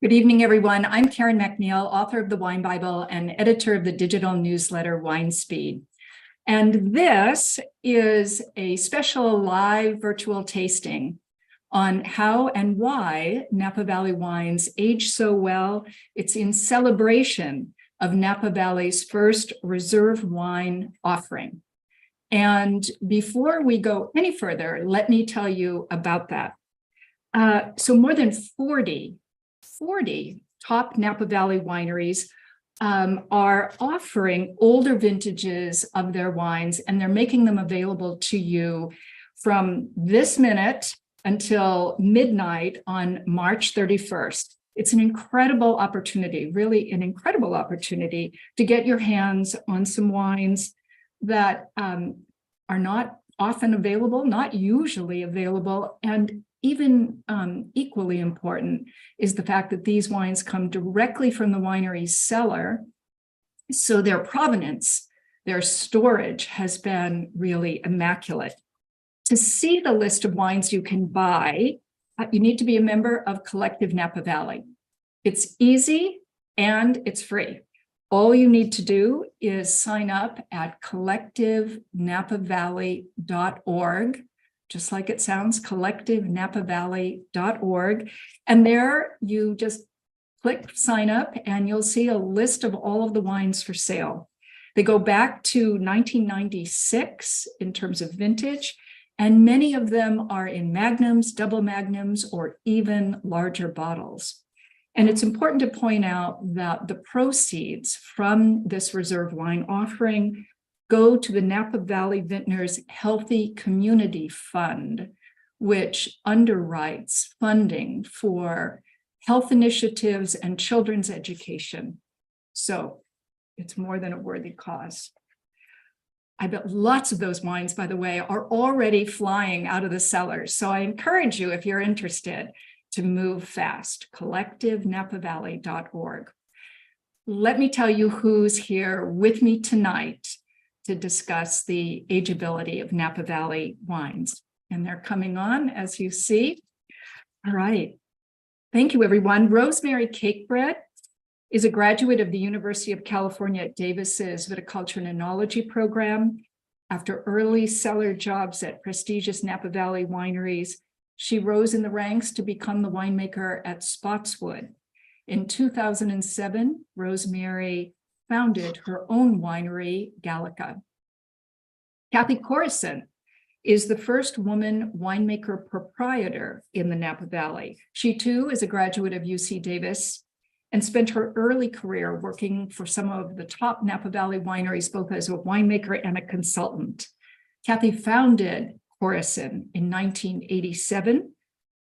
Good evening, everyone. I'm Karen McNeil, author of the Wine Bible and editor of the digital newsletter Wine Speed. And this is a special live virtual tasting on how and why Napa Valley wines age so well. It's in celebration of Napa Valley's first reserve wine offering. And before we go any further, let me tell you about that. So more than 40 top Napa Valley wineries are offering older vintages of their wines, and they're making them available to you from this minute until midnight on March 31st. It's an incredible opportunity, really an incredible opportunity to get your hands on some wines that are not often available, not usually available, and even equally important is the fact that these wines come directly from the winery's cellar. So their provenance, their storage has been really immaculate. To see the list of wines you can buy, you need to be a member of Collective Napa Valley. It's easy and it's free. All you need to do is sign up at collectivenapavalley.org. Just like it sounds, collectivenapavalley.org. And there you just click sign up and you'll see a list of all of the wines for sale. They go back to 1996 in terms of vintage, and many of them are in magnums, double magnums, or even larger bottles. And it's important to point out that the proceeds from this reserve wine offering go to the Napa Valley Vintners Healthy Community Fund, which underwrites funding for health initiatives and children's education. So it's more than a worthy cause. I bet lots of those wines, by the way, are already flying out of the cellars. So I encourage you, if you're interested, to move fast, collectivenapavalley.org. Let me tell you who's here with me tonight to discuss the ageability of Napa Valley wines. And they're coming on, as you see. All right. Thank you, everyone. Rosemary Cakebread is a graduate of the University of California at Davis's Viticulture and Enology program. After early cellar jobs at prestigious Napa Valley wineries, she rose in the ranks to become the winemaker at Spotswood. In 2007, Rosemary founded her own winery, GALLICA. Cathy Corison is the first woman winemaker proprietor in the Napa Valley. She too is a graduate of UC Davis and spent her early career working for some of the top Napa Valley wineries, both as a winemaker and a consultant. Cathy founded Corison in 1987.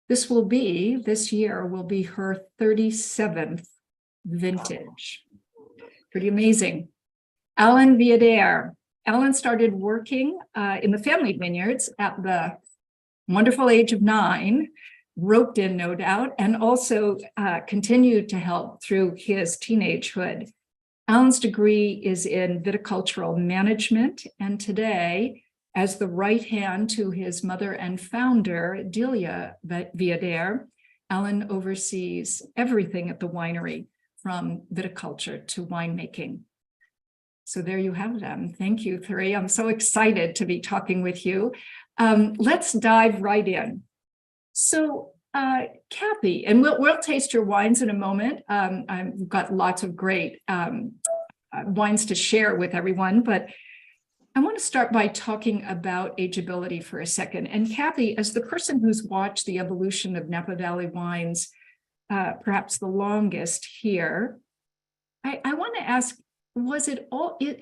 This year will be her 37th vintage. Pretty amazing. Alan VIADER. Alan started working in the family vineyards at the wonderful age of 9, roped in, no doubt, and also continued to help through his teenagehood. Alan's degree is in viticultural management, and today, as the right hand to his mother and founder, Delia VIADER, Alan oversees everything at the winery, from viticulture to winemaking. So there you have them. Thank you, three. I'm so excited to be talking with you. Let's dive right in. So, Cathy, and we'll taste your wines in a moment. I've got lots of great wines to share with everyone, but I want to start by talking about ageability for a second. And Cathy, as the person who's watched the evolution of Napa Valley wines, perhaps the longest here, I want to ask, was it always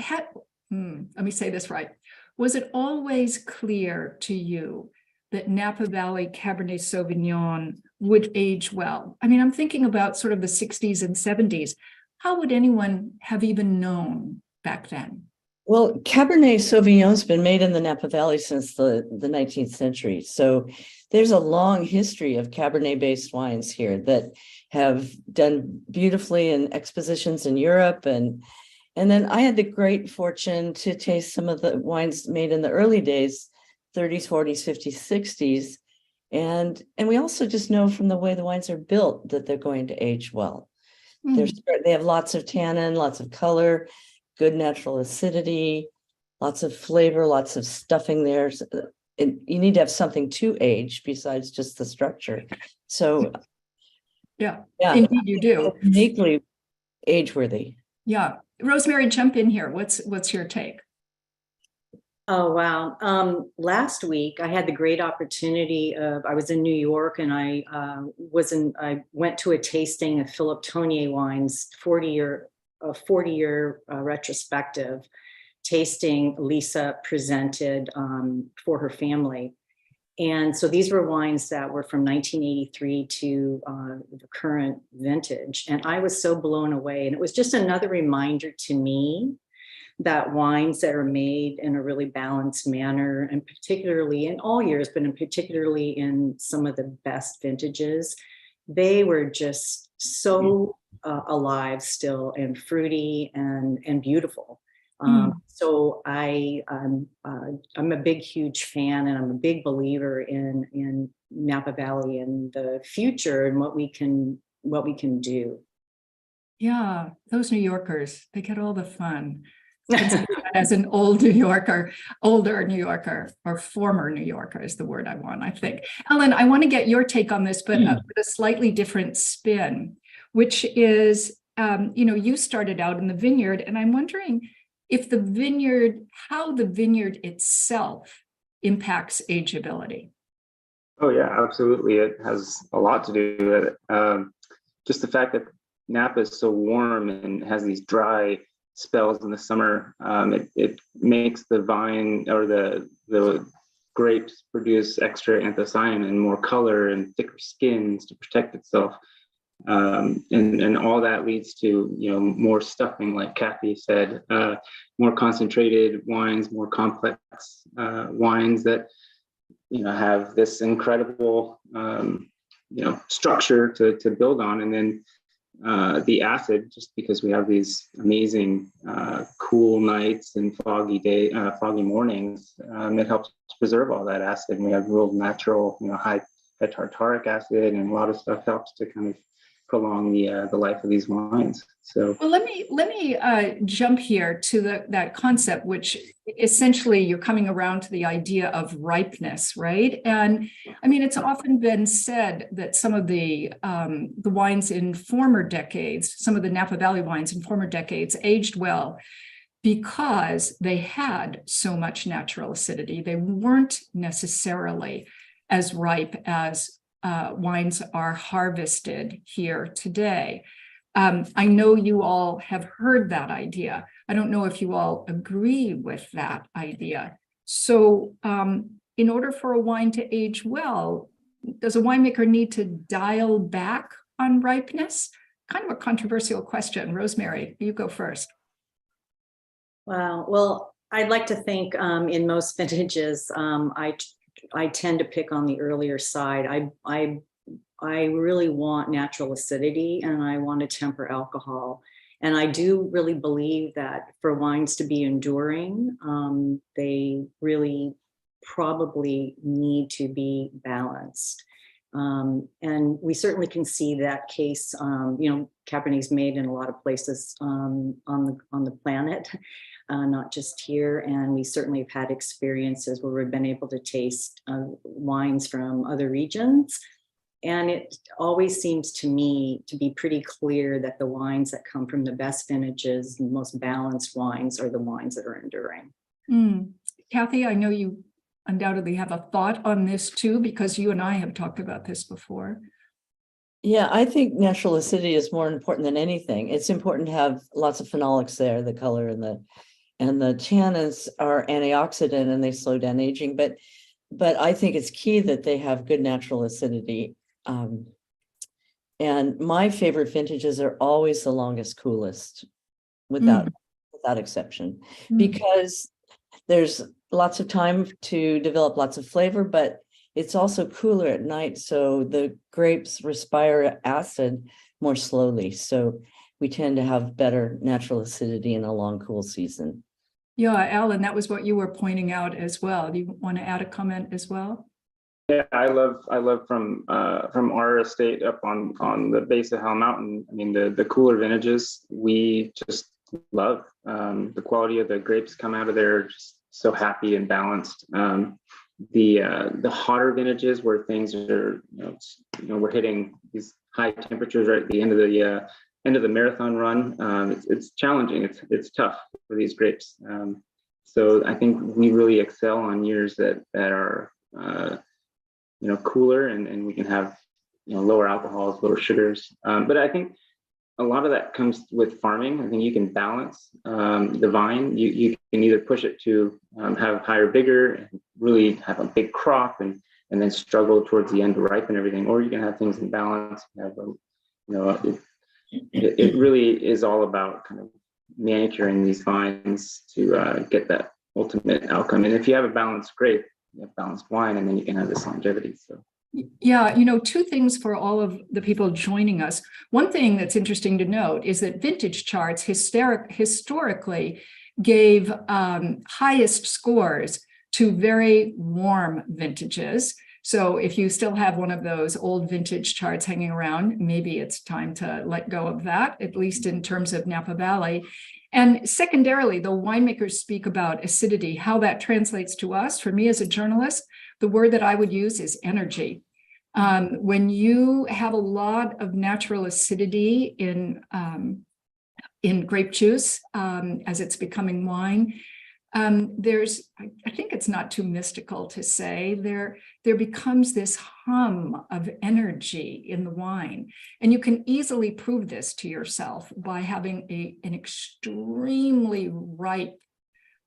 clear to you that Napa Valley Cabernet Sauvignon would age well? I mean, I'm thinking about sort of the 60s and 70s. How would anyone have even known back then? Well, Cabernet Sauvignon's been made in the Napa Valley since the 19th century. So there's a long history of Cabernet-based wines here that have done beautifully in expositions in Europe. And then I had the great fortune to taste some of the wines made in the early days, 30s, 40s, 50s, 60s. And we also just know from the way the wines are built that they're going to age well. They have lots of tannin, lots of color, good natural acidity, lots of flavor, lots of stuffing there. And you need to have something to age besides just the structure. So yeah, indeed you do. Uniquely age-worthy. Yeah. Rosemary, jump in here. What's your take? Oh, wow. Last week I had the great opportunity of, I was in New York and I went to a tasting of Philip Tonier wines, 40-year retrospective tasting Lisa presented for her family. And so these were wines that were from 1983 to the current vintage. And I was so blown away. And it was just another reminder to me that wines that are made in a really balanced manner, and particularly in all years, but in particularly in some of the best vintages, they were just so alive still and fruity and beautiful. So I'm a big, huge fan, and I'm a big believer in Napa Valley and the future and what we can do. Yeah, those New Yorkers, they get all the fun. As an older New Yorker, or former New Yorker is the word I want, I think. Ellen, I want to get your take on this, but with a slightly different spin, which is, you started out in the vineyard, and I'm wondering if how the vineyard itself impacts ageability. Oh yeah, absolutely. It has a lot to do with it. Just the fact that Napa is so warm and has these dry spells in the summer, it makes the vine or the grapes produce extra anthocyanin, more color and thicker skins to protect itself. And all that leads to, more stuffing, like Cathy said, more concentrated wines, more complex wines that, have this incredible, structure to build on. And then the acid, just because we have these amazing cool nights and foggy mornings, it helps preserve all that acid. And we have real natural, high tartaric acid, and a lot of stuff helps to kind of prolong the life of these wines. So, well, let me jump here to that concept, which essentially you're coming around to the idea of ripeness, right? And I mean, it's often been said that some of the wines in former decades, some of the Napa Valley wines in former decades, aged well because they had so much natural acidity. They weren't necessarily as ripe as wines are harvested here today. I know you all have heard that idea. I don't know if you all agree with that idea. So in order for a wine to age well, does a winemaker need to dial back on ripeness? Kind of a controversial question. Rosemary, you go first. Wow. Well, I'd like to think in most vintages, I tend to pick on the earlier side. I really want natural acidity, and I want to temper alcohol. And I do really believe that for wines to be enduring, they really probably need to be balanced. And we certainly can see that case. Cabernet's made in a lot of places on the planet, not just here. And we certainly have had experiences where we've been able to taste wines from other regions. And it always seems to me to be pretty clear that the wines that come from the best vintages, the most balanced wines, are the wines that are enduring. Cathy, I know you undoubtedly have a thought on this too, because you and I have talked about this before. Yeah, I think natural acidity is more important than anything. It's important to have lots of phenolics there, the color and the tannins are antioxidant and they slow down aging. But but I think it's key that they have good natural acidity. And my favorite vintages are always the longest, coolest, without exception, because there's lots of time to develop lots of flavor, but it's also cooler at night, so the grapes respire acid more slowly. So we tend to have better natural acidity in a long, cool season. Yeah, Alan, that was what you were pointing out as well. Do you want to add a comment as well? Yeah, I love from our estate up on the base of Hell Mountain. I mean, the cooler vintages we just love. The quality of the grapes come out of there just so happy and balanced. The hotter vintages where things are, we're hitting these high temperatures right at the end of the marathon run. It's challenging. It's tough for these grapes. So I think we really excel on years that are cooler, and we can have lower alcohols, lower sugars. But I think a lot of that comes with farming. I think you can balance the vine. You can either push it to have higher vigor and really have a big crop, and then struggle towards the end to ripen everything, or you can have things in balance. It really is all about kind of manicuring these vines to get that ultimate outcome. And if you have a balanced grape, you have balanced wine, and then you can have this longevity. So. Yeah, two things for all of the people joining us. One thing that's interesting to note is that vintage charts historically gave highest scores to very warm vintages. So if you still have one of those old vintage charts hanging around, maybe it's time to let go of that, at least in terms of Napa Valley. And secondarily, the winemakers speak about acidity, how that translates to us. For me as a journalist, the word that I would use is energy. When you have a lot of natural acidity in grape juice, as it's becoming wine, I think it's not too mystical to say there becomes this hum of energy in the wine. And you can easily prove this to yourself by having an extremely ripe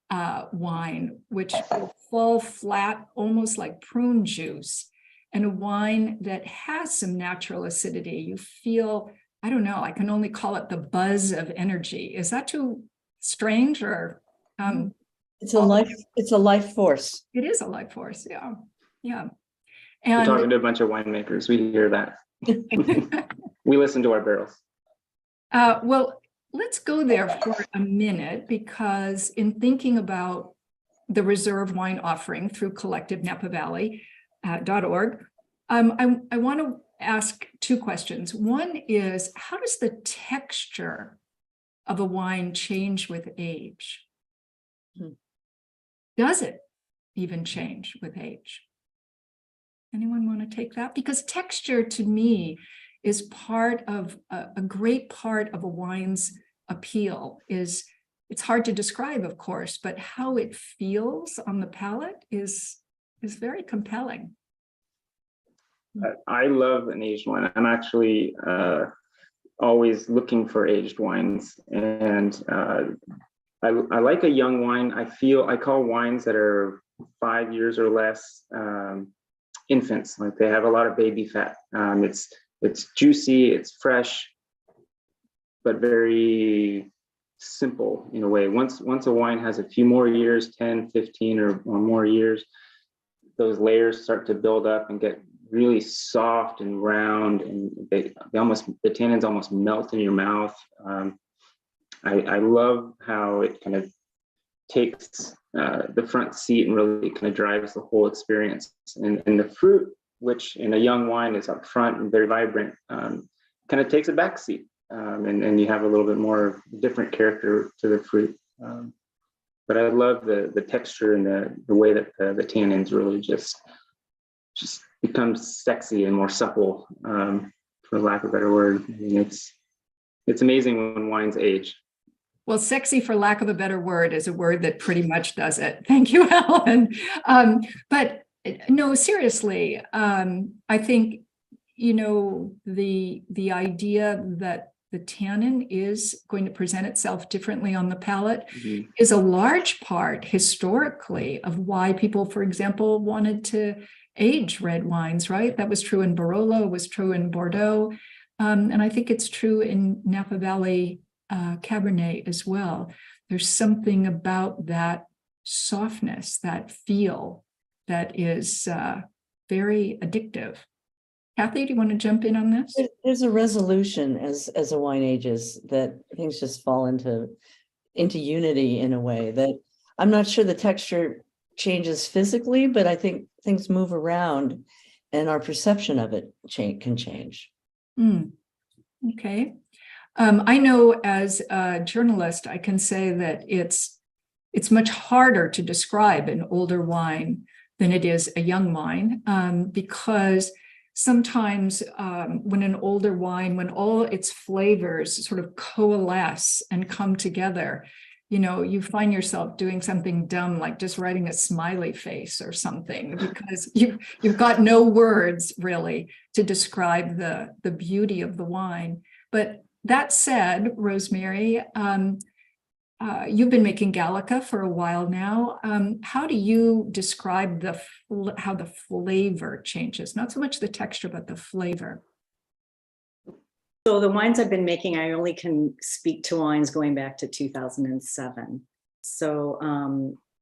wine, which will fall flat, almost like prune juice, and a wine that has some natural acidity. You feel, I don't know, I can only call it the buzz of energy. Is that too strange, or? It's a life force. It is a life force, yeah. We're And talking to a bunch of winemakers. We hear that. We listen to our barrels. well, let's go there for a minute, because in thinking about the reserve wine offering through collectivenapavalley.org, I want to ask two questions. One is, how does the texture of a wine change with age? Does it even change with age? Anyone want to take that? Because texture to me is part of a great part of a wine's appeal. It's hard to describe, of course, but how it feels on the palate is very compelling. I love an aged wine. I'm actually always looking for aged wines, and I like a young wine. I call wines that are 5 years or less infants. Like, they have a lot of baby fat. It's juicy, it's fresh, but very simple in a way. Once a wine has a few more years, 10, 15 or more years, those layers start to build up and get really soft and round, and the tannins almost melt in your mouth. I love how it kind of takes the front seat and really kind of drives the whole experience. And the fruit, which in a young wine is up front and very vibrant, kind of takes a back seat, and you have a little bit more different character to the fruit. But I love the texture and the way that the tannins really just becomes sexy and more supple, for lack of a better word. I mean, it's amazing when wines age. Well, sexy, for lack of a better word, is a word that pretty much does it. Thank you, Alan. But no, seriously, I think, the idea that the tannin is going to present itself differently on the palate, Mhm. is a large part historically of why people, for example, wanted to age red wines, right? That was true in Barolo, was true in Bordeaux. And I think it's true in Napa Valley Cabernet as well. There's something about that softness, that feel that is very addictive. Cathy, do you want to jump in on this? There's a resolution as a wine ages that things just fall into unity in a way that I'm not sure the texture changes physically, but I think things move around and our perception of it can change. Okay. I know as a journalist, I can say that it's much harder to describe an older wine than it is a young wine, because sometimes when an older wine, when all its flavors sort of coalesce and come together, you know, you find yourself doing something dumb like just writing a smiley face or something, because you've got no words really to describe the beauty of the wine. But that said, Rosemary, you've been making Gallica for a while now. How do you describe how the flavor changes? Not so much the texture, but the flavor. So the wines I've been making, I only can speak to wines going back to 2007. So,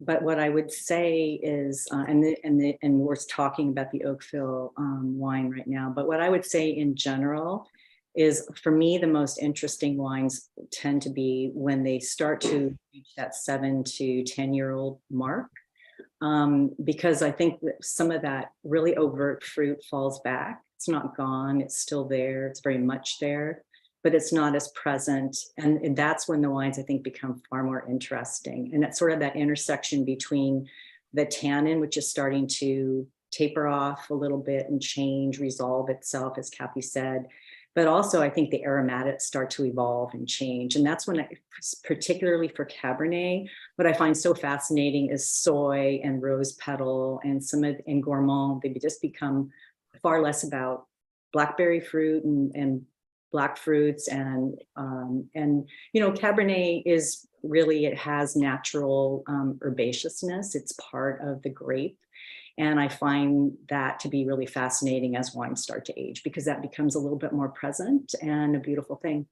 but what I would say is, and we're talking about the Oakville wine right now, but what I would say in general is, for me, the most interesting wines tend to be when they start to reach that 7 to 10-year-old mark, because I think that some of that really overt fruit falls back. It's not gone, it's still there, it's very much there, but it's not as present. And that's when the wines, I think, become far more interesting. And that's sort of that intersection between the tannin, which is starting to taper off a little bit and change, resolve itself, as Cathy said. But also, I think the aromatics start to evolve and change. And that's when, particularly for Cabernet, what I find so fascinating is soy and rose petal and and gourmand. They just become far less about blackberry fruit and black fruits. And you know, Cabernet is really, it has natural herbaceousness. It's part of the grape. And I find that to be really fascinating as wines start to age, because that becomes a little bit more present and a beautiful thing.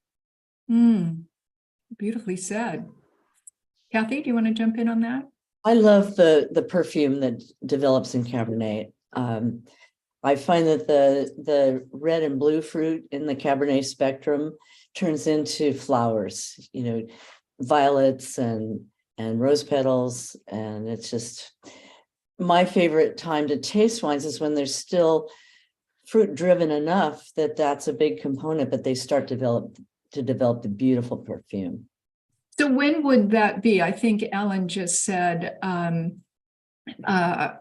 Beautifully said. Cathy, do you want to jump in on that? I love the perfume that develops in Cabernet. I find that the red and blue fruit in the Cabernet spectrum turns into flowers, you know, violets and rose petals, and it's just my favorite time to taste wines is when they're still fruit driven enough that that's a big component, but they start to develop the beautiful perfume. So when would that be? I think Ellen just said,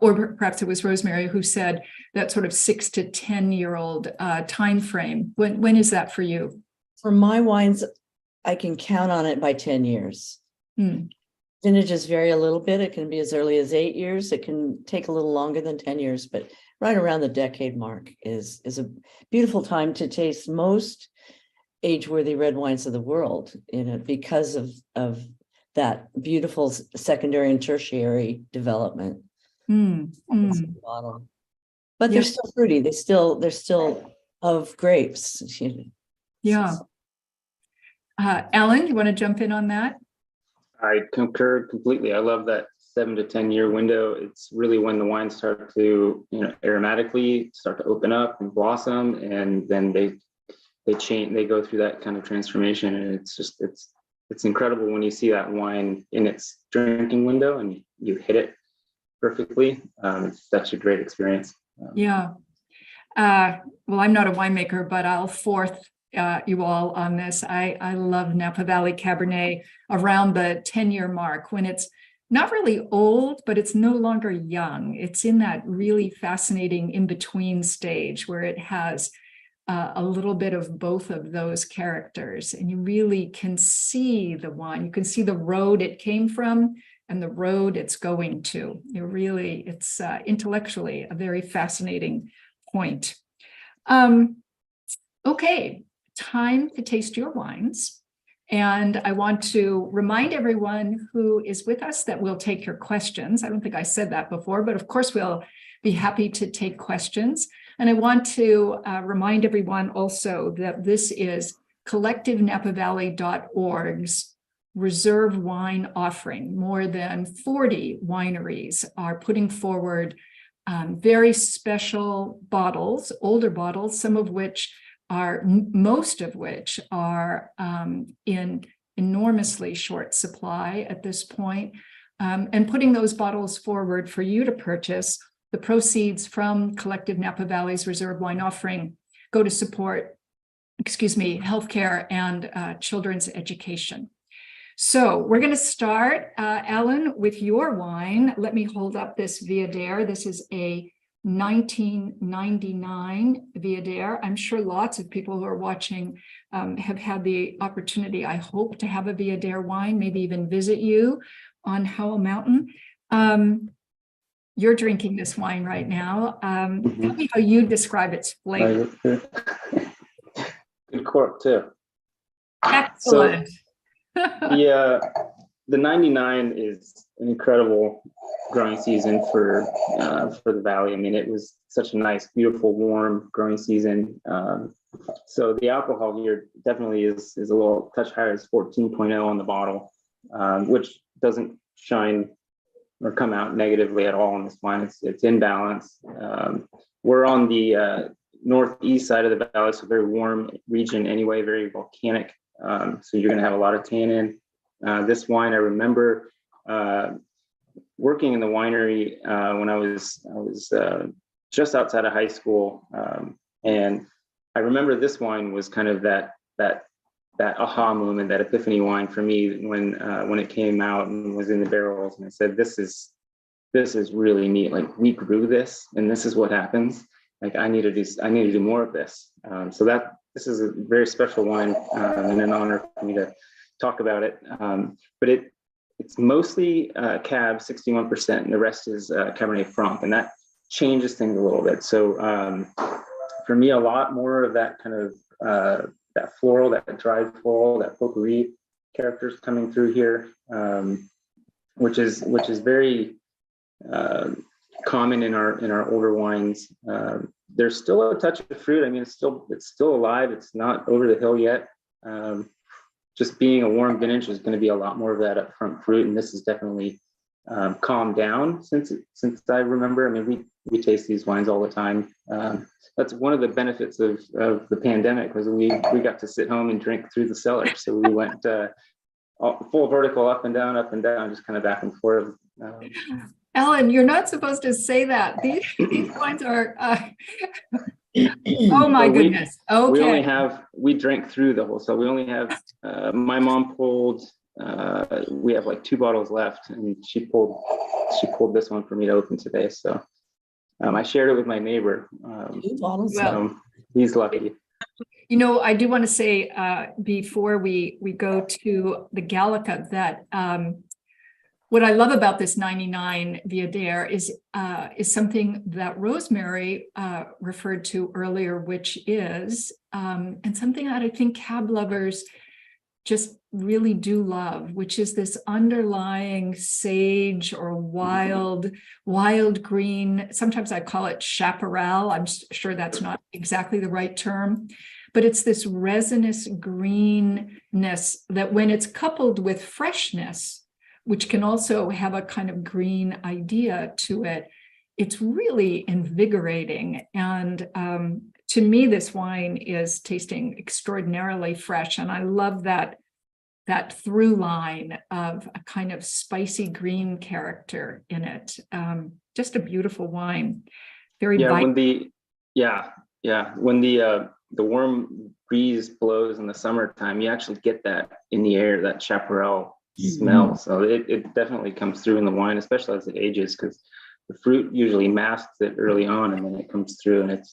or perhaps it was Rosemary who said that sort of 6 to 10-year-old time frame. When is that for you? For my wines, I can count on it by 10 years. Vintages vary a little bit. It can be as early as 8 years. It can take a little longer than 10 years, but right around the decade mark is a beautiful time to taste most age-worthy red wines of the world, you know, because of that beautiful secondary and tertiary development. Bottom. But they're still fruity. They're still of grapes. You know. Yeah. Ellen, you want to jump in on that? I concur completely. I love that 7 to 10 year window. It's really when the wines start to, you know, aromatically start to open up and blossom, and then they change. They go through that kind of transformation, and it's incredible when you see that wine in its drinking window and you hit it perfectly. It's such a great experience. Yeah. Well, I'm not a winemaker, but I'll fourth you all on this. I love Napa Valley Cabernet around the 10-year mark, when it's not really old, but it's no longer young. It's in that really fascinating in-between stage where it has a little bit of both of those characters, and you really can see the wine. You can see the road it came from and the road it's going to. It's intellectually a very fascinating point. Okay, time to taste your wines. And I want to remind everyone who is with us that we'll take your questions. I don't think I said that before, but of course we'll be happy to take questions. And I want to remind everyone also that this is collectivenapavalley.org's reserve wine offering. More than 40 wineries are putting forward very special bottles, older bottles, most of which are in enormously short supply at this point, and putting those bottles forward for you to purchase. The proceeds from Collective Napa Valley's Reserve Wine Offering go to support, healthcare and children's education. So we're going to start, Alan, with your wine. Let me hold up this VIADER. This is a 1999 VIADER. I'm sure lots of people who are watching have had the opportunity, I hope, to have a VIADER wine, maybe even visit you on Howell Mountain. You're drinking this wine right now. Tell me how you describe its flavor. Good cork too. Excellent. So, the 99 is an incredible growing season for the valley. I mean, it was such a nice, beautiful, warm growing season. So the alcohol here definitely is a little touch higher. It's 14.0 on the bottle, which doesn't shine or come out negatively at all in this wine. It's in balance. We're on the northeast side of the valley, so very warm region anyway, very volcanic. So you're going to have a lot of tannin. This wine, I remember working in the winery when I was just outside of high school, and I remember this wine was kind of that aha moment, that epiphany wine for me when it came out and was in the barrels, and I said, this is really neat. Like, we grew this, and this is what happens. Like, I need to do more of this. So this is a very special wine, and an honor for me to talk about it. But it's mostly Cab, 61%, and the rest is Cabernet Franc, and that changes things a little bit. So for me, a lot more of that kind of that floral, that dried floral, that potpourri characters coming through here, which is very common in our older wines. There's still a touch of fruit. I mean, it's still alive. It's not over the hill yet. Just being a warm vintage is going to be a lot more of that upfront fruit, and this is definitely calmed down since I remember. I mean, we taste these wines all the time. That's one of the benefits of the pandemic, was we got to sit home and drink through the cellar. So we went full vertical, up and down, just kind of back and forth. Ellen, you're not supposed to say that. These wines are, oh my goodness. Okay. We drank through the whole, so we only have, my mom pulled, we have like 2 bottles left, and she pulled this one for me to open today. So I shared it with my neighbor. 2 bottles. So he's lucky. You know, I do want to say before we go to the Gallica that what I love about this 99 VIADER is something that Rosemary referred to earlier, which is, and something that I think cab lovers just really do love, which is this underlying sage or wild green. Sometimes I call it chaparral. I'm sure that's not exactly the right term, but it's this resinous greenness that, when it's coupled with freshness, which can also have a kind of green idea to it, it's really invigorating. And to me, this wine is tasting extraordinarily fresh. And I love that through line of a kind of spicy green character in it. Just a beautiful wine. Very When the warm breeze blows in the summertime, you actually get that in the air, that chaparral smell. So it definitely comes through in the wine, especially as it ages, because the fruit usually masks it early on, and then it comes through, and it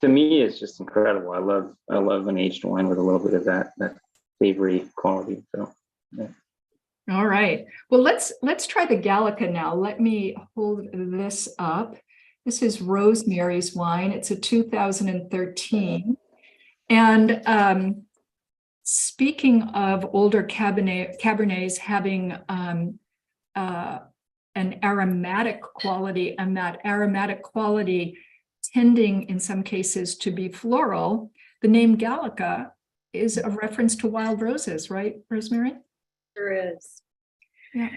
to me, it's just incredible. I love an aged wine with a little bit of that savory quality. So yeah. All right. Well, let's try the Gallica now. Let me hold this up. This is Rosemary's wine. It's a 2013. And speaking of older Cabernets having an aromatic quality, and that aromatic quality tending in some cases to be floral, the name Gallica is a reference to wild roses, right, Rosemary? There is. Yeah.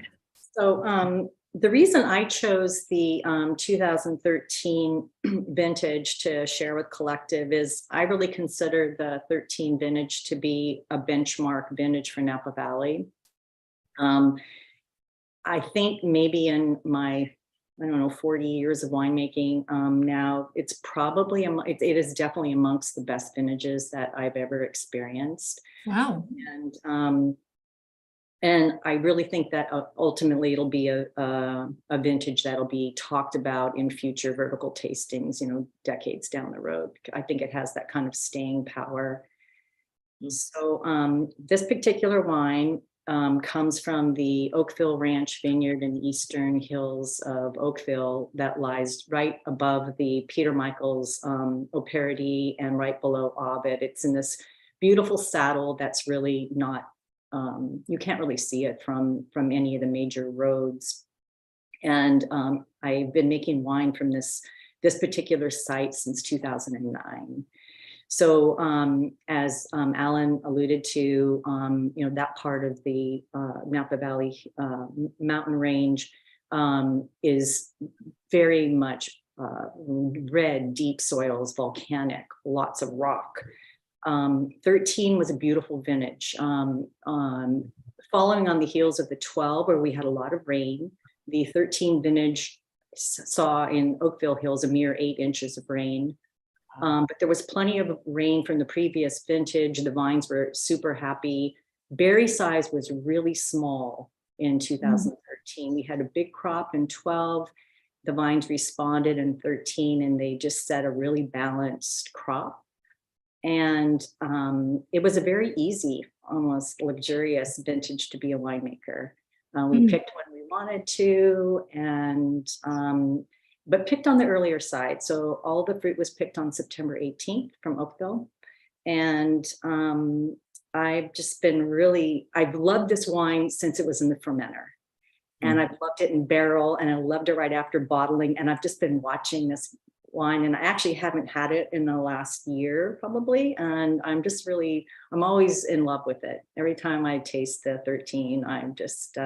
So the reason I chose the 2013 vintage to share with Collective is I really consider the 13 vintage to be a benchmark vintage for Napa Valley. I think maybe in my, I don't know, 40 years of winemaking now, it's probably, it is definitely amongst the best vintages that I've ever experienced. Wow. And I really think that ultimately it'll be a vintage that'll be talked about in future vertical tastings, you know, decades down the road. I think it has that kind of staying power. So this particular wine comes from the Oakville Ranch Vineyard in the eastern hills of Oakville that lies right above the Peter Michaels Operity and right below Ovid. It's in this beautiful saddle that's really not, you can't really see it from any of the major roads. And I've been making wine from this particular site since 2009. So as Alan alluded to, you know, that part of the Napa Valley mountain range is very much red, deep soils, volcanic, lots of rock. 13 was a beautiful vintage. Following on the heels of the 12, where we had a lot of rain, the 13 vintage saw in Oakville Hills a mere 8 inches of rain. But there was plenty of rain from the previous vintage. The vines were super happy. Berry size was really small in 2013. We had a big crop in 12. The vines responded in 13, and they just set a really balanced crop. And it was a very easy, almost luxurious vintage to be a winemaker. We picked when we wanted to, and but picked on the earlier side. So all the fruit was picked on September 18th from Oakville. And I've just been really, I've loved this wine since it was in the fermenter. And I've loved it in barrel, and I loved it right after bottling. And I've just been watching this wine, and I actually haven't had it in the last year probably. And I'm just really, I'm always in love with it. Every time I taste the 13, I'm just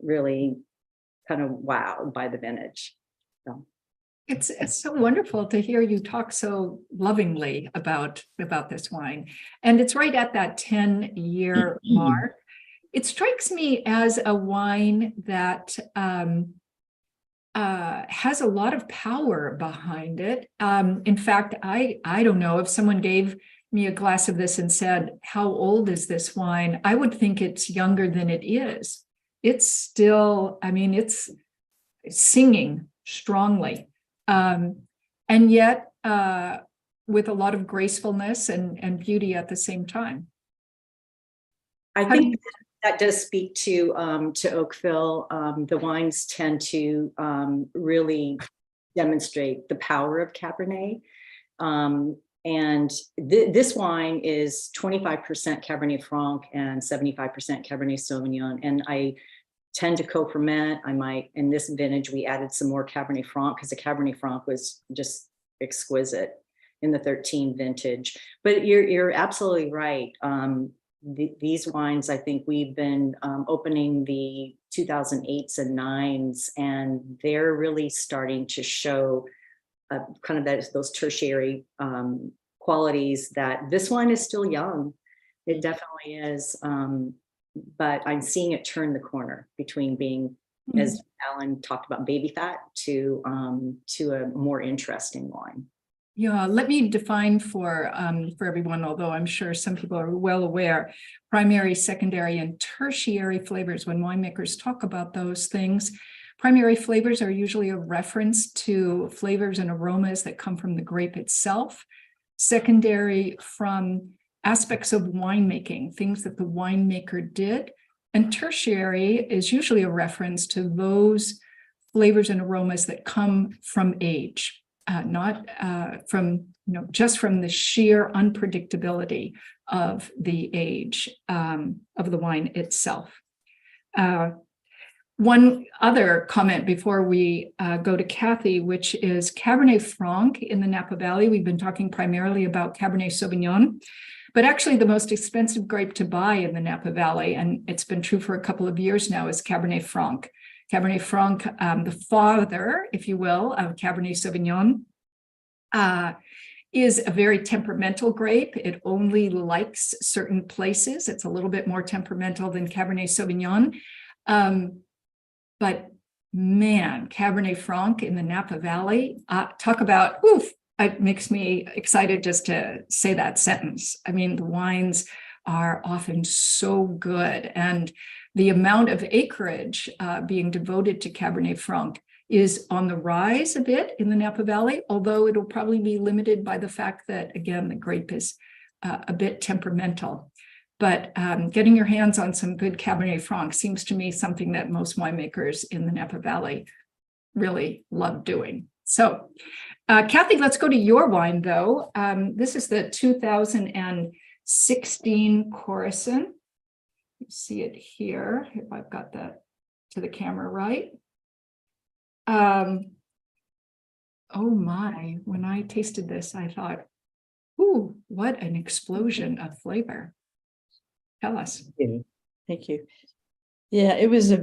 really kind of wowed by the vintage. So. It's so wonderful to hear you talk so lovingly about this wine. And it's right at that 10-year mark. It strikes me as a wine that has a lot of power behind it. In fact, I don't know, if someone gave me a glass of this and said, how old is this wine? I would think it's younger than it is. It's still, I mean, it's singing strongly. And yet with a lot of gracefulness and beauty at the same time. I think that does speak to Oakville. The wines tend to really demonstrate the power of Cabernet. And this wine is 25% Cabernet Franc and 75% Cabernet Sauvignon. And I tend to co-ferment. I might, in this vintage, we added some more Cabernet Franc because the Cabernet Franc was just exquisite in the 13 vintage. But you're absolutely right. These wines, I think we've been opening the 2008s and 9s, and they're really starting to show kind of those tertiary qualities that this wine is still young. It definitely is. But I'm seeing it turn the corner between being, as Alan talked about, baby fat to a more interesting wine. Yeah, let me define for everyone, although I'm sure some people are well aware, primary, secondary, and tertiary flavors. When winemakers talk about those things, primary flavors are usually a reference to flavors and aromas that come from the grape itself. Secondary from aspects of winemaking, things that the winemaker did. And tertiary is usually a reference to those flavors and aromas that come from age. not from, just from the sheer unpredictability of the age of the wine itself. One other comment before we go to Cathy, which is Cabernet Franc in the Napa Valley. We've been talking primarily about Cabernet Sauvignon, but actually the most expensive grape to buy in the Napa Valley, and it's been true for a couple of years now, is Cabernet Franc. Cabernet Franc, the father, if you will, of Cabernet Sauvignon, is a very temperamental grape. It only likes certain places. It's a little bit more temperamental than Cabernet Sauvignon. But man, Cabernet Franc in the Napa Valley, talk about, oof, it makes me excited just to say that sentence. I mean, the wines are often so good, and the amount of acreage being devoted to Cabernet Franc is on the rise a bit in the Napa Valley, although it'll probably be limited by the fact that, again, the grape is a bit temperamental. But getting your hands on some good Cabernet Franc seems to me something that most winemakers in the Napa Valley really love doing. So, Cathy, let's go to your wine, though. This is the 2016 Corison. You see it here, if I've got that to the camera right. Oh my, when I tasted this, I thought, ooh, what an explosion of flavor. Tell us. Thank you. Thank you. Yeah, it was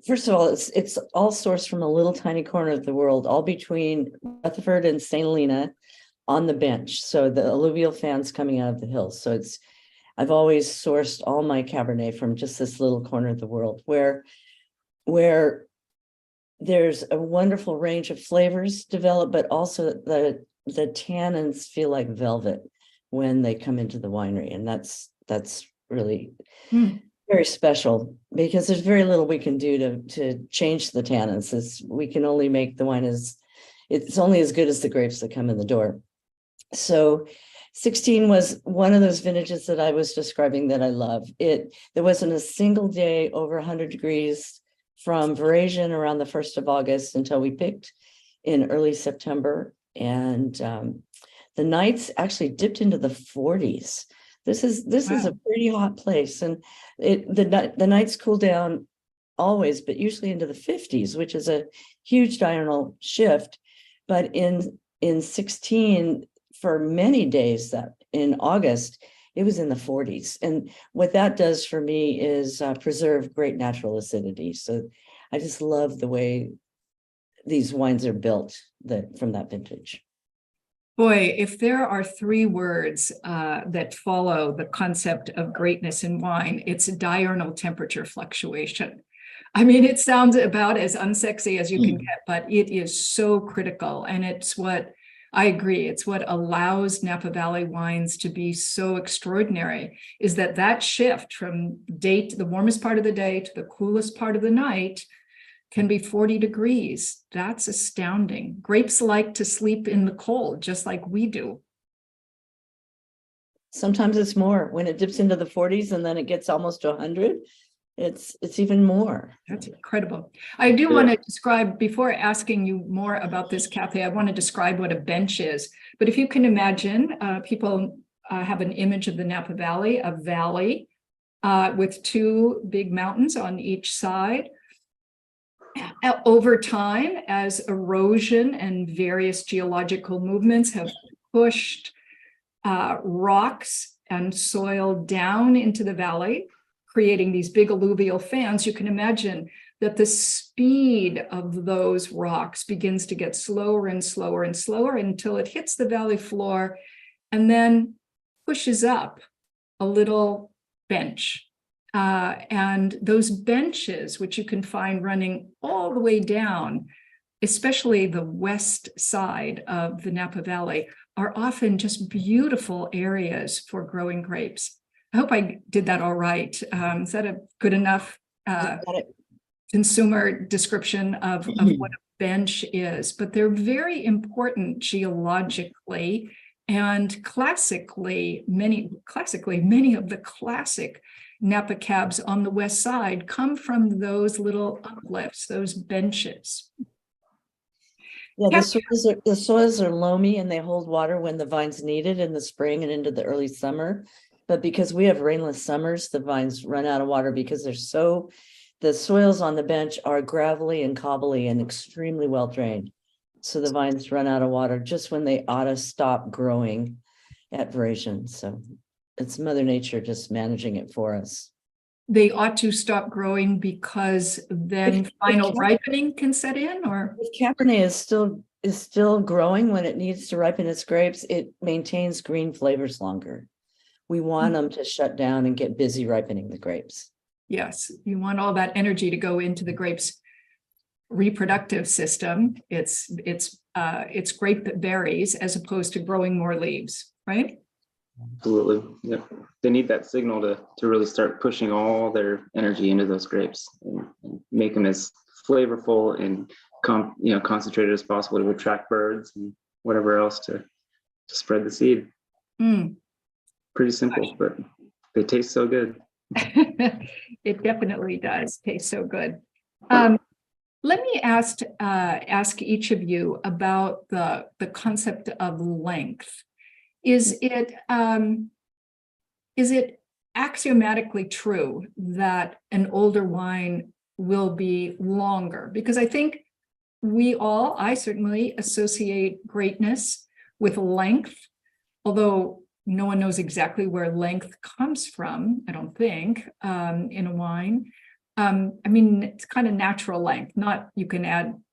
first of all, it's all sourced from a little tiny corner of the world, all between Rutherford and St. Helena on the bench. So the alluvial fans coming out of the hills. So I've always sourced all my Cabernet from just this little corner of the world where there's a wonderful range of flavors developed, but also the tannins feel like velvet when they come into the winery. And that's really very special, because there's very little we can do to change the tannins. We can only make the wine it's only as good as the grapes that come in the door. So 16 was one of those vintages that I was describing that I love. There wasn't a single day over 100 degrees from veraison around the 1st of August until we picked in early September. And the nights actually dipped into the 40s. This is a pretty hot place, and the nights cool down always, but usually into the 50s, which is a huge diurnal shift. But in 16, for many days that in August, it was in the 40s. And what that does for me is preserve great natural acidity. So I just love the way these wines are built from that vintage. Boy, if there are 3 words that follow the concept of greatness in wine, it's diurnal temperature fluctuation. I mean, it sounds about as unsexy as you can get, but it is so critical. And it's what, I agree, it's what allows Napa Valley wines to be so extraordinary, is that shift from the warmest part of the day to the coolest part of the night can be 40 degrees. That's astounding. Grapes like to sleep in the cold, just like we do. Sometimes it's more. When it dips into the 40s and then it gets almost to 100, it's even more. That's incredible. I do want to describe, before asking you more about this, Cathy, I want to describe what a bench is. But if you can imagine, people have an image of the Napa Valley, a valley with 2 big mountains on each side. Over time, as erosion and various geological movements have pushed rocks and soil down into the valley, creating these big alluvial fans, you can imagine that the speed of those rocks begins to get slower and slower and slower until it hits the valley floor and then pushes up a little bench. And those benches, which you can find running all the way down, especially the west side of the Napa Valley, are often just beautiful areas for growing grapes. I hope I did that all right. Is that a good enough consumer description of what a bench is? But they're very important geologically and classically. Many of the classic Napa cabs on the west side come from those little uplifts, those benches. Yeah, Cathy, the soils are loamy and they hold water when the vines need it in the spring and into the early summer. But because we have rainless summers, the vines run out of water because the soils on the bench are gravelly and cobbly and extremely well drained. So the vines run out of water just when they ought to stop growing at veraison. So it's Mother Nature just managing it for us. they ought to stop growing because then final ripening can set in, or? If Cabernet is still growing when it needs to ripen its grapes, it maintains green flavors longer. We want them to shut down and get busy ripening the grapes. Yes, you want all that energy to go into the grape's reproductive system. It's grape berries as opposed to growing more leaves, right? Absolutely. Yeah. They need that signal to really start pushing all their energy into those grapes and make them as flavorful and concentrated as possible to attract birds and whatever else to spread the seed. Mm. Pretty simple, but they taste so good. It definitely does taste so good. Let me ask each of you about the concept of length. Is it axiomatically true that an older wine will be longer? Because I think I certainly associate greatness with length, although no one knows exactly where length comes from, I don't think, in a wine. I mean, it's kind of natural length, not you can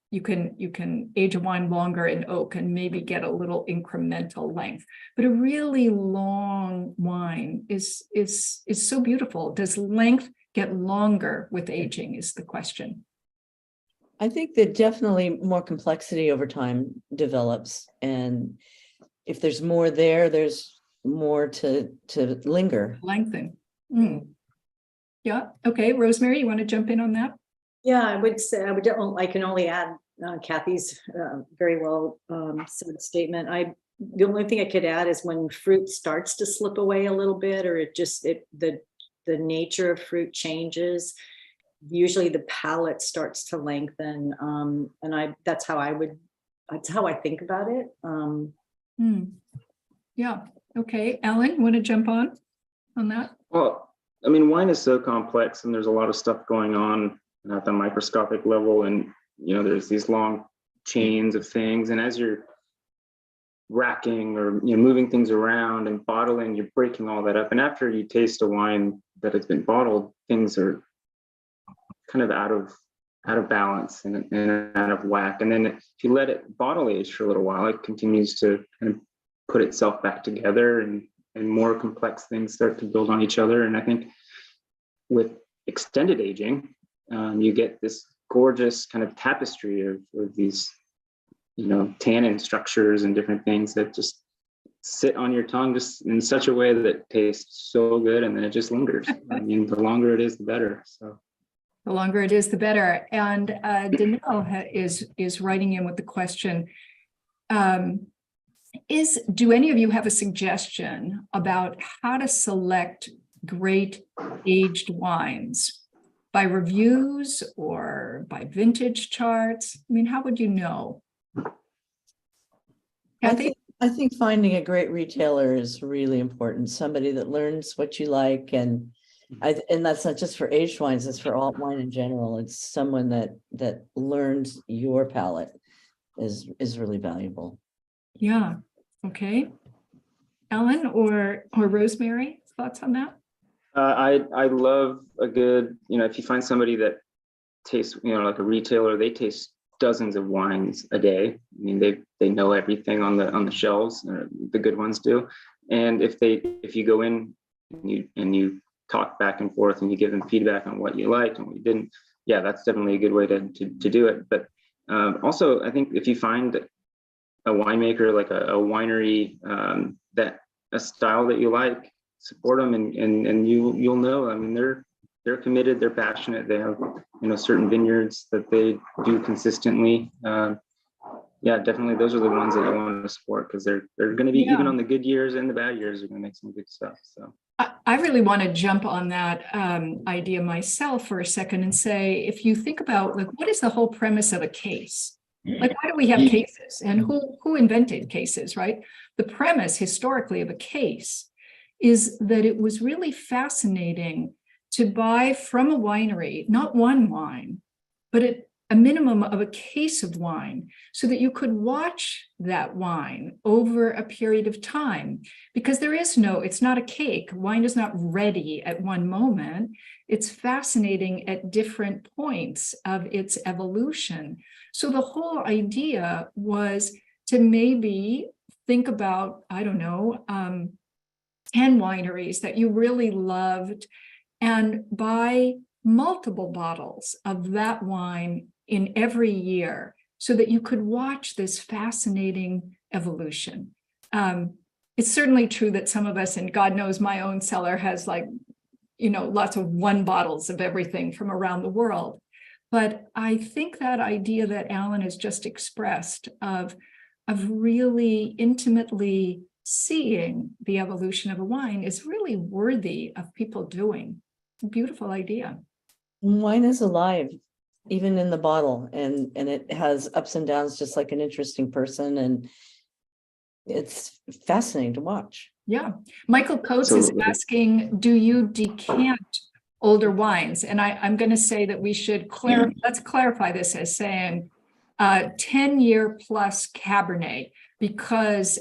age a wine longer in oak and maybe get a little incremental length, but a really long wine is so beautiful. Does length get longer with aging is the question. I think that definitely more complexity over time develops, and if there's more there's more to linger. Lengthen. Mm. Yeah. Okay. Rosemary, you want to jump in on that? Yeah, I would say I can only add Cathy's very well said statement. The only thing I could add is when fruit starts to slip away a little bit, or the nature of fruit changes. Usually the palate starts to lengthen, and that's how I think about it. Yeah. Okay. Ellen, you want to jump on that? Well, I mean, wine is so complex and there's a lot of stuff going on at the microscopic level, and there's these long chains of things, and as you're racking or moving things around and bottling, you're breaking all that up, and after you taste a wine that has been bottled, things are kind of out of balance and out of whack. And then if you let it bottle age for a little while, it continues to kind of put itself back together, and more complex things start to build on each other. And I think with extended aging, you get this gorgeous kind of tapestry of these, tannin structures and different things that just sit on your tongue just in such a way that it tastes so good, and then it just lingers. I mean, the longer it is, the better. So the longer it is, the better. And Danelle is writing in with the question, do any of you have a suggestion about how to select great aged wines? By reviews or by vintage charts? I mean, how would you know? Cathy? I think finding a great retailer is really important. Somebody that learns what you like, and that's not just for aged wines, it's for alt wine in general. It's someone that learns your palate is really valuable. Yeah. Okay. Ellen or Rosemary, thoughts on that? I love a good, if you find somebody that tastes, like a retailer, they taste dozens of wines a day. I mean, they know everything on the shelves, the good ones do. And if you go in and you talk back and forth and you give them feedback on what you liked and what you didn't, yeah, that's definitely a good way to do it. But also, I think if you find a winemaker, like a winery, that a style that you like, support them, and you'll know. I mean, they're committed, they're passionate, they have certain vineyards that they do consistently. Yeah, definitely those are the ones that you want to support, because they're going to be, even on the good years and the bad years, they're going to make some good stuff. So I really want to jump on that idea myself for a second and say, if you think about, like, what is the whole premise of a case? Like, why do we have cases? And who invented cases, right? The premise historically of a case is that it was really fascinating to buy from a winery, not one wine, but a minimum of a case of wine, so that you could watch that wine over a period of time. Because it's not a cake. Wine is not ready at one moment. It's fascinating at different points of its evolution. So the whole idea was to maybe think about, I don't know, 10 wineries that you really loved, and buy multiple bottles of that wine in every year, so that you could watch this fascinating evolution. It's certainly true that some of us, and God knows my own cellar has lots of one bottles of everything from around the world. But I think that idea that Alan has just expressed of really intimately seeing the evolution of a wine is really worthy of people doing. It's a beautiful idea. Wine is alive, even in the bottle, and it has ups and downs, just like an interesting person, and it's fascinating to watch. Yeah. Michael Coates is asking, do you decant older wines? And I'm going to say that we should let's clarify this as saying 10-year plus Cabernet, because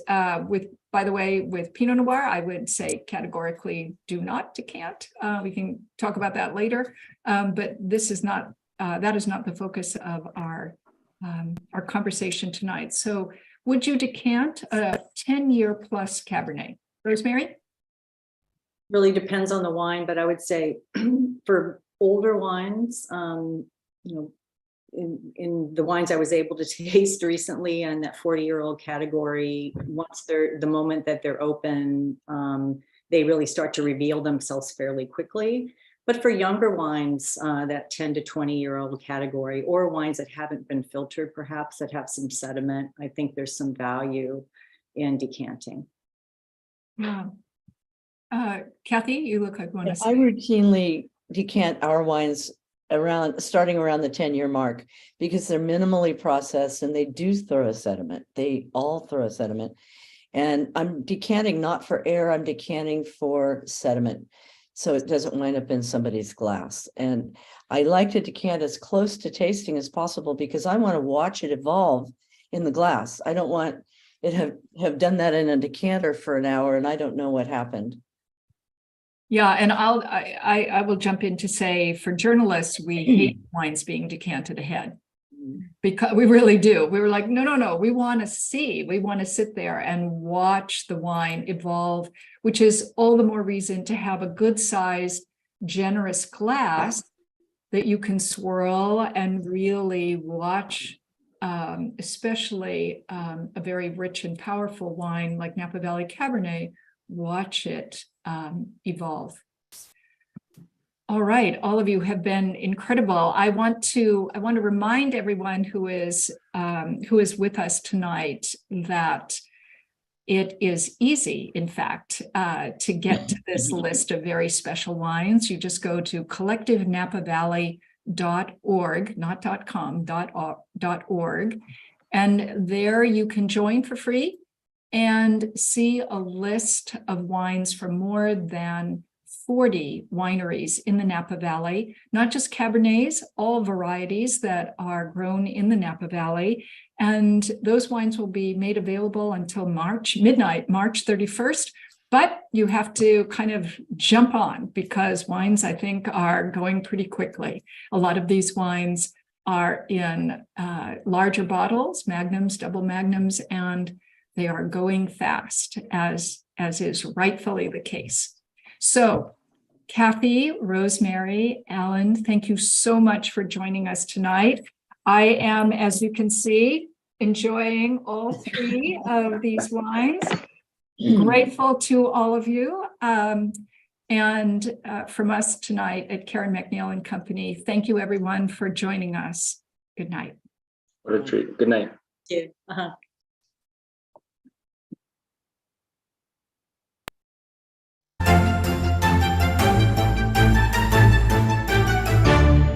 by the way, with Pinot Noir, I would say categorically do not decant. We can talk about that later, but this is not that is not the focus of our conversation tonight. So, would you decant a 10-year plus Cabernet, Rosemary? Really depends on the wine, but I would say for older wines, in the wines I was able to taste recently in that 40-year-old category, the moment that they're open, they really start to reveal themselves fairly quickly. But for younger wines, that 10 to 20-year-old category, or wines that haven't been filtered, perhaps that have some sediment, I think there's some value in decanting. Yeah. Cathy, you look like you want to say. I routinely decant our wines starting around the 10-year mark, because they're minimally processed and they do throw a sediment. They all throw a sediment. And I'm decanting not for air, I'm decanting for sediment, so it doesn't wind up in somebody's glass. And I like to decant as close to tasting as possible, because I want to watch it evolve in the glass. I don't want it have done that in a decanter for an hour and I don't know what happened. Yeah, and I will jump in to say, for journalists, we hate wines being decanted ahead, because we really do. We were like, no, we want to sit there and watch the wine evolve, which is all the more reason to have a good sized, generous glass that you can swirl and really watch, especially a very rich and powerful wine like Napa Valley Cabernet, watch it evolve. All right, all of you have been incredible. I want to remind everyone who is with us tonight that it is easy, in fact, to get to this list of very special wines. You just go to collectivenapavalley.org, not .com, .org, and there you can join for free and see a list of wines from more than 40 wineries in the Napa Valley, not just Cabernets, all varieties that are grown in the Napa Valley. And those wines will be made available until March 31st. But you have to kind of jump on, because wines, I think, are going pretty quickly. A lot of these wines are in larger bottles, magnums, double magnums, and they are going fast, as is rightfully the case. So, Cathy, Rosemary, Alan, thank you so much for joining us tonight. I am, as you can see, enjoying all three of these wines. Grateful to all of you. And from us tonight at Karen McNeil and Company, thank you everyone for joining us. Good night. What a treat. Good night. Thank you.